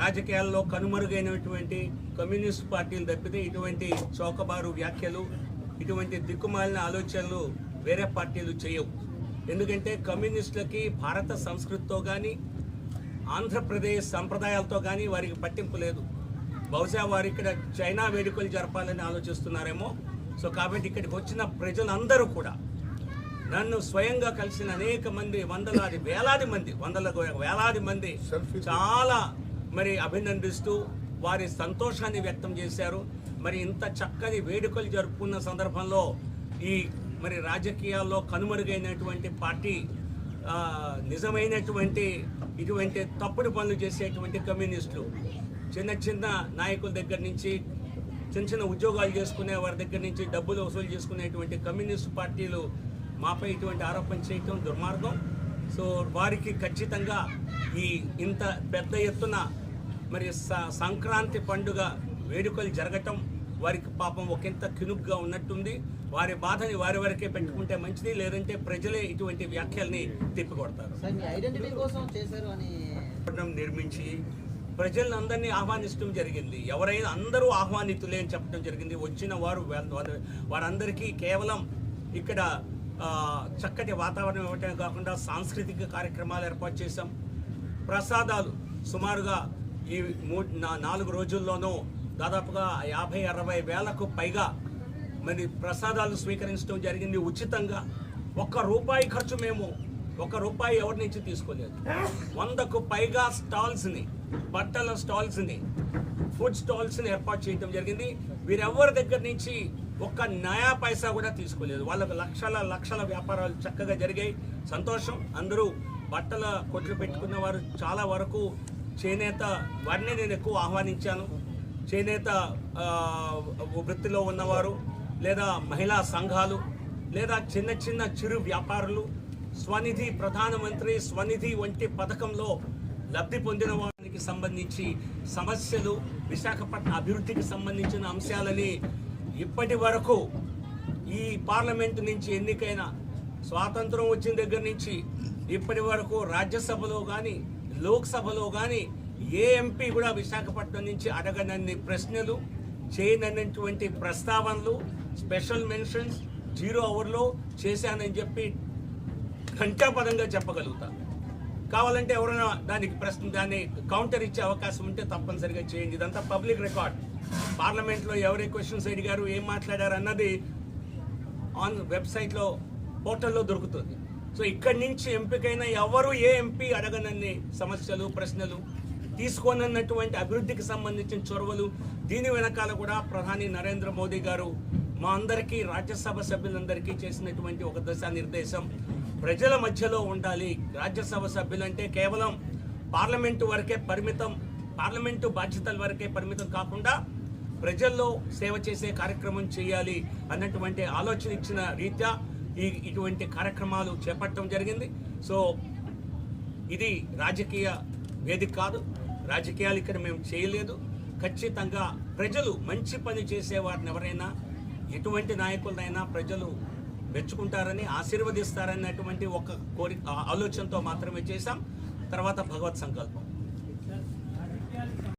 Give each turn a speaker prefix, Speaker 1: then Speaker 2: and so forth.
Speaker 1: రాజకీయాల్లో కనుమరుగైనటువంటి కమ్యూనిస్ట్ పార్టీలు తప్పితే ఇటువంటి చౌకబారు వ్యాఖ్యలు, ఇటువంటి దిక్కుమాలిన ఆలోచనలు వేరే పార్టీలు చేయవు. ఎందుకంటే కమ్యూనిస్టులకి భారత సంస్కృతితో కానీ ఆంధ్రప్రదేశ్ సంప్రదాయాలతో కానీ వారికి పట్టింపు లేదు. బహుశా వారు ఇక్కడ చైనా వేడుకలు జరపాలని ఆలోచిస్తున్నారేమో. సో కాబట్టి ఇక్కడికి వచ్చిన ప్రజలందరూ కూడా నన్ను స్వయంగా కలిసిన అనేక మంది, వేలాది మంది చాలా మరి అభినందిస్తూ వారి సంతోషాన్ని వ్యక్తం చేశారు. మరి ఇంత చక్కని వేడుకలు జరుపుకున్న సందర్భంలో ఈ మరి రాజకీయాల్లో కనుమరుగైనటువంటి పార్టీ, నిజమైనటువంటి ఇటువంటి తప్పుడు పనులు చేసేటువంటి కమ్యూనిస్టులు, చిన్న నాయకుల దగ్గర నుంచి చిన్న ఉద్యోగాలు చేసుకునే వారి దగ్గర నుంచి డబ్బులు వసూలు చేసుకునేటువంటి కమ్యూనిస్ట్ పార్టీలు మాపై ఇటువంటి ఆరోపణ చేయటం దుర్మార్గం. సో వారికి ఖచ్చితంగా ఈ ఇంత పెద్ద ఎత్తున మరి సంక్రాంతి పండుగ వేడుకలు జరగటం వారికి పాపం ఒకంత కినుగ్గా ఉన్నట్టుంది. వారి బాధని వారి వరకే పెట్టుకుంటే మంచిది, లేదంటే ప్రజలే ఇటువంటి వ్యాఖ్యల్ని తిప్పికొడతారు. నిర్మించి ప్రజలందరినీ ఆహ్వానించడం జరిగింది. ఎవరైనా అందరూ ఆహ్వానితులే అని చెప్పడం జరిగింది. వచ్చిన వారందరికీ కేవలం ఇక్కడ చక్కటి వాతావరణం ఇవ్వటమే కాకుండా సాంస్కృతిక కార్యక్రమాలు ఏర్పాటు చేశాం. ప్రసాదాలు సుమారుగా ఈ 4 రోజుల్లోనూ దాదాపుగా 50-60 వేలకు పైగా మరి ప్రసాదాలు స్వీకరించడం జరిగింది ఉచితంగా. ₹1 ఖర్చు మేము ₹1 ఎవరి నుంచి తీసుకోలేదు. 100కు పైగా స్టాల్స్ని, బట్టల స్టాల్స్ని, ఫుడ్ స్టాల్స్ని ఏర్పాటు చేయడం జరిగింది. వీరెవరి దగ్గర నుంచి ఒక్క నయా పైసా కూడా తీసుకోలేదు. వాళ్ళకు లక్షల వ్యాపారాలు చక్కగా జరిగాయి. సంతోషం. అందరూ బట్టల కొట్లు పెట్టుకున్న వారు చాలా వరకు చేనేత వారిని నేను ఎక్కువ ఆహ్వానించాను. చేనేత వృత్తిలో ఉన్నవారు, లేదా మహిళా సంఘాలు, లేదా చిన్న చిరు వ్యాపారులు, స్వనిధి, ప్రధానమంత్రి స్వనిధి వంటి పథకంలో లబ్ధి పొందిన వారికి సంబంధించి సమస్యలు, విశాఖపట్నం అభివృద్ధికి సంబంధించిన అంశాలని ఇప్పటి వరకు ఈ పార్లమెంటు నుంచి ఎన్నికైన స్వాతంత్రం వచ్చిన దగ్గర నుంచి ఇప్పటి వరకు రాజ్యసభలో కానీ లోక్సభలో కానీ ఏ ఎంపీ కూడా విశాఖపట్నం నుంచి అడగనన్ని ప్రశ్నలు, చేయనటువంటి ప్రస్తావనలు, స్పెషల్ మెన్షన్స్ 0 అవర్లో చేశానని చెప్పి ఘంటాపదంగా చెప్పగలుగుతా. కావాలంటే ఎవరైనా దాన్ని కౌంటర్ ఇచ్చే అవకాశం ఉంటే తప్పనిసరిగా చేయండి. ఇదంతా పబ్లిక్ రికార్డ్. పార్లమెంట్లో ఎవరి క్వశ్చన్స్ అడిగారు, ఏం మాట్లాడారు అన్నది ఆన్ వెబ్సైట్లో, పోర్టల్లో దొరుకుతుంది. సో ఇక్కడి నుంచి ఎంపికైన ఎవరు ఏ ఎంపీ అడగనన్ని సమస్యలు, ప్రశ్నలు, తీసుకోనన్నటువంటి అభివృద్ధికి సంబంధించిన చొరవలు, దీని వెనకాల కూడా ప్రధాని నరేంద్ర మోదీ గారు మా అందరికీ, రాజ్యసభ సభ్యులందరికీ చేసినటువంటి ఒక దిశానిర్దేశం ప్రజల మధ్యలో ఉండాలి. రాజ్యసభ సభ్యులంటే కేవలం పార్లమెంటు వరకే పరిమితం, పార్లమెంటు బాధ్యతల వరకే పరిమితం కాకుండా ప్రజల్లో సేవ చేసే కార్యక్రమం చేయాలి అన్నటువంటి ఆలోచన ఇచ్చిన రీత్యా ఇటువంటి కార్యక్రమాలు చేపట్టడం జరిగింది. సో ఇది రాజకీయ వేదిక కాదు, రాజకీయాలు ఇక్కడ మేము చేయలేదు. ఖచ్చితంగా ప్రజలు మంచి పని చేసేవారిని ఎవరైనా, ఎటువంటి నాయకులనైనా ప్రజలు మెచ్చుకుంటారని, ఆశీర్వదిస్తారన్నటువంటి ఒక ఆలోచనతో మాత్రమే చేశాం. తర్వాత భగవత్ సంకల్పం.